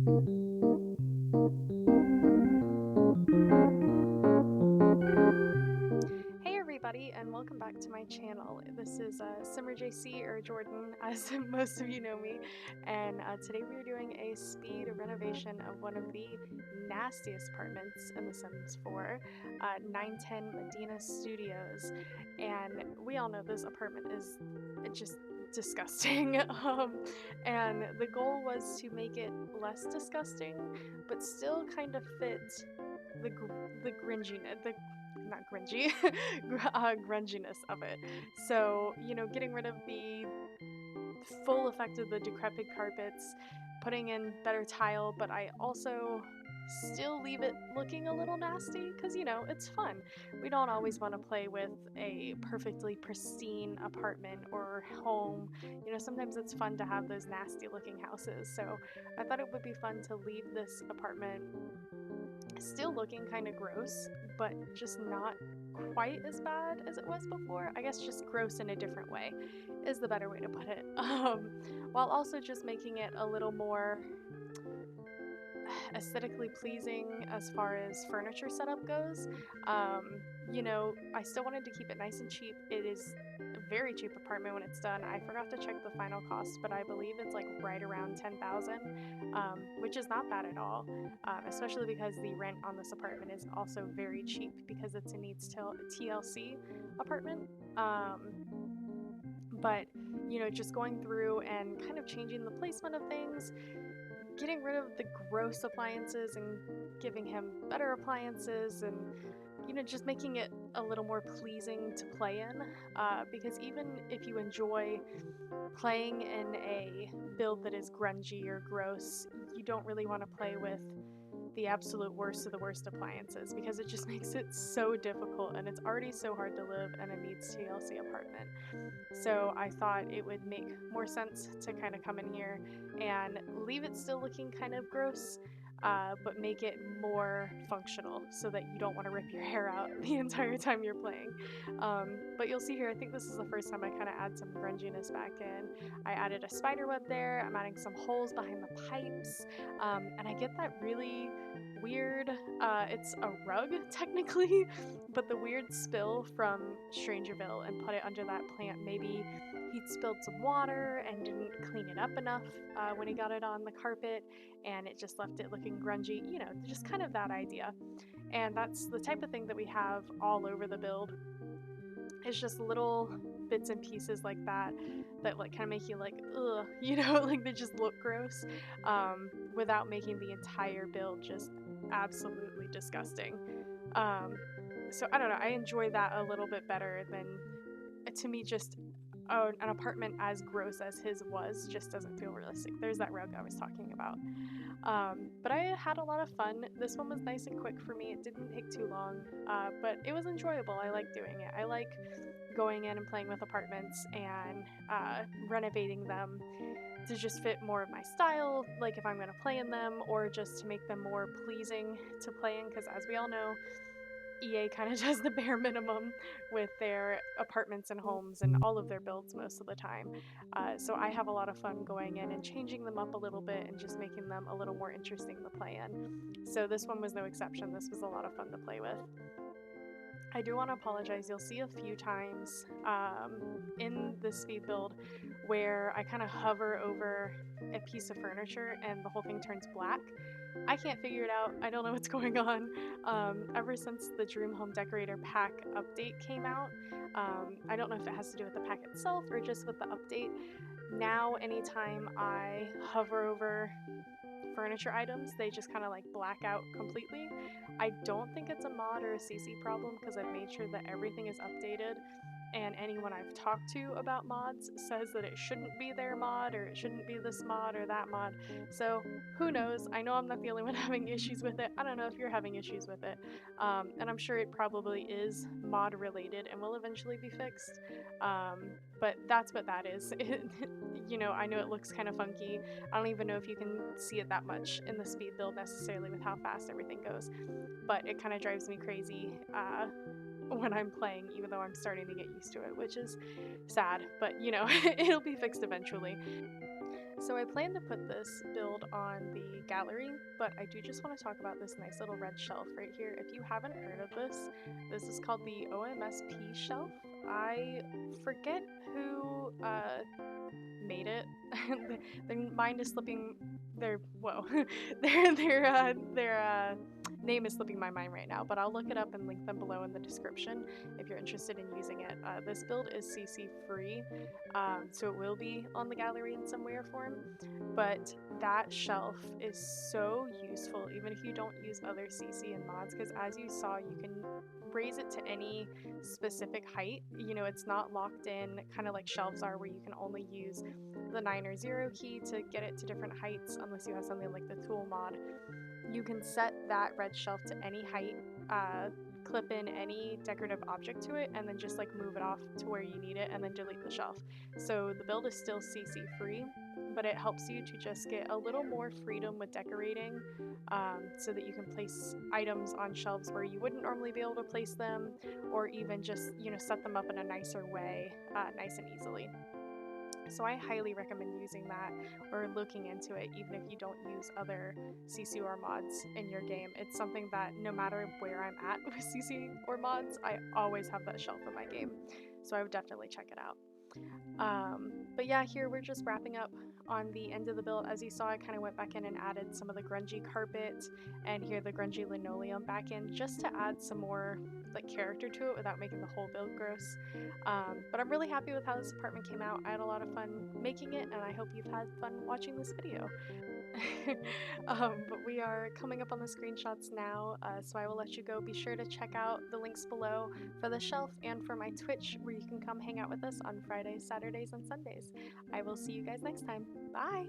Hey everybody, and welcome back to my channel. This is SimmerJC, or Jordan, as most of you know me, and today we are doing a speed renovation of one of the nastiest apartments in The Sims 4, 910 Medina Studios, and we all know this apartment is just disgusting, and the goal was to make it less disgusting, but still kind of fit the gringiness, the not gringy, grunginess of it. So, getting rid of the full effect of the decrepit carpets, putting in better tile, but I also still leave it looking a little nasty because, it's fun. We don't always want to play with a perfectly pristine apartment or home. Sometimes it's fun to have those nasty looking houses. So I thought it would be fun to leave this apartment still looking kind of gross, but just not quite as bad as it was before. I guess just gross in a different way is the better way to put it. While also just making it a little more aesthetically pleasing as far as furniture setup goes. I still wanted to keep it nice and cheap. It is a very cheap apartment when it's done. I forgot to check the final cost, but I believe it's like right around 10,000, which is not bad at all, especially because the rent on this apartment is also very cheap because it's a needs TLC apartment. But just going through and kind of changing the placement of things, getting rid of the gross appliances and giving him better appliances, and just making it a little more pleasing to play in, because even if you enjoy playing in a build that is grungy or gross, you don't really want to play with the absolute worst of the worst appliances because it just makes it so difficult, and it's already so hard to live in a needs TLC apartment. So I thought it would make more sense to kind of come in here and leave it still looking kind of gross, but make it more functional so that you don't want to rip your hair out the entire time you're playing. But you'll see here, I think this is the first time I kind of add some grunginess back in. I added a spider web there, I'm adding some holes behind the pipes, and I get that really weird, it's a rug technically, but the weird spill from Strangerville, and put it under that plant. Maybe he'd spilled some water and didn't clean it up enough when he got it on the carpet, and it just left it looking grungy, just kind of that idea. And that's the type of thing that we have all over the build. It's just little bits and pieces like that like kind of make you like, ugh, like they just look gross, without making the entire build just absolutely disgusting. So I don't know, I enjoy that a little bit better than, to me, just an apartment as gross as his was just doesn't feel realistic. There's that rug I was talking about. But I had a lot of fun. This one was nice and quick for me. It didn't take too long, but it was enjoyable. I like doing it. I like going in and playing with apartments and renovating them to just fit more of my style, like if I'm going to play in them, or just to make them more pleasing to play in, because as we all know, EA kind of does the bare minimum with their apartments and homes and all of their builds most of the time. So I have a lot of fun going in and changing them up a little bit and just making them a little more interesting to play in. So this one was no exception. This was a lot of fun to play with. I do want to apologize. You'll see a few times in the speed build where I kind of hover over a piece of furniture and the whole thing turns black. I can't figure it out. I don't know what's going on. Ever since the Dream Home Decorator pack update came out, I don't know if it has to do with the pack itself or just with the update. Now, anytime I hover over furniture items, they just kind of like black out completely. I don't think it's a mod or a CC problem because I've made sure that everything is updated, and anyone I've talked to about mods says that it shouldn't be their mod, or it shouldn't be this mod or that mod. So who knows? I know I'm not the only one having issues with it. I don't know if you're having issues with it, and I'm sure it probably is mod related and will eventually be fixed, but that's what that is. I know it looks kind of funky. I don't even know if you can see it that much in the speed build necessarily with how fast everything goes, but it kind of drives me crazy when I'm playing, even though I'm starting to get used to it, which is sad, but it'll be fixed eventually. So I plan to put this build on the gallery, but I do just want to talk about this nice little red shelf right here. If you haven't heard of this, this is called the OMSP shelf. I forget who made it. Their mind is slipping. Their whoa, their name is slipping my mind right now. But I'll look it up and link them below in the description if you're interested in using it. This build is CC free, so it will be on the gallery in some way or form. But that shelf is so useful, even if you don't use other CC and mods, because as you saw, you can raise it to any specific height. You know, it's not locked in, kind of like shelves are, where you can only use the 9 or 0 key to get it to different heights, unless you have something like the tool mod. You can set that red shelf to any height, clip in any decorative object to it, and then just like move it off to where you need it and then delete the shelf. So the build is still CC free, but it helps you to just get a little more freedom with decorating, so that you can place items on shelves where you wouldn't normally be able to place them, or even just, you know, set them up in a nicer way, nice and easily. So I highly recommend using that or looking into it, even if you don't use other CC or mods in your game. It's something that no matter where I'm at with CC or mods, I always have that shelf in my game. So I would definitely check it out. But yeah, here we're just wrapping up on the end of the build. As you saw, I kind of went back in and added some of the grungy carpet and here the grungy linoleum back in, just to add some more like character to it without making the whole build gross. But I'm really happy with how this apartment came out. I had a lot of fun making it, and I hope you've had fun watching this video. But we are coming up on the screenshots now, so I will let you go. Be sure to check out the links below for the shelf and for my Twitch, where you can come hang out with us on Fridays, Saturdays, and Sundays. I will see you guys next time. Bye!